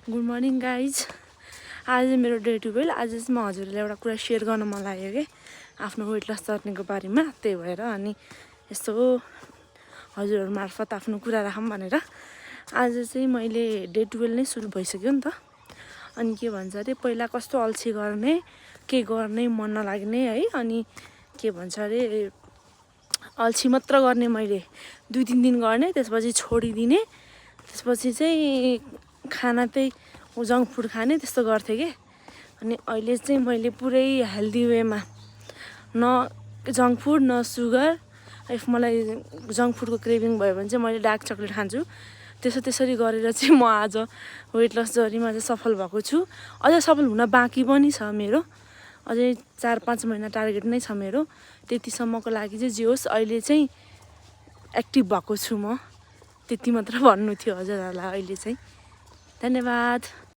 Good morning guys. आज मेरो day 12। आज चाहिँ म हजुरलाई एउटा कुरा सेयर गर्न मन लाग्यो कि आफ्नो वेट लस जर्नीको बारेमा। त्यही भएर अनि यस्तो हजुरहरू मार्फत आफ्नो कुरा राखौँ भनेर आज चाहिँ मैले डे 12 नै सुरु भइसक्यो नि त। अनि के भन्छ अरे पहिला कस्तो अल्छी गर्ने, के गर्ने मन नलाग्ने है, अनि के भन्छ अरे अल्छी मात्र गर्ने मैले 2-3 दिन गर्ने, त्यसपछि छोडिदिने, त्यसपछि चाहिँ खाना त्यही जङ्क फुड खाने, त्यस्तो गर्थेँ कि। अनि अहिले चाहिँ मैले पुरै हेल्दी वेमा न जङ्क फुड न सुगर। इफ मलाई जङ्क फुडको क्रेभिङ भयो भने चाहिँ मैले डार्क चक्लेट खान्छु। त्यसरी गरेर चाहिँ म आज वेट लस जर्नीमा चाहिँ सफल भएको छु। अझै सफल हुन बाँकी पनि छ मेरो, अझै 4-5 महिना टार्गेट नै छ मेरो। त्यतिसम्मको लागि चाहिँ जे होस् अहिले चाहिँ एक्टिभ भएको छु म। त्यति मात्र भन्नु थियो हजुरहरूलाई अहिले चाहिँ। धन्यवाद।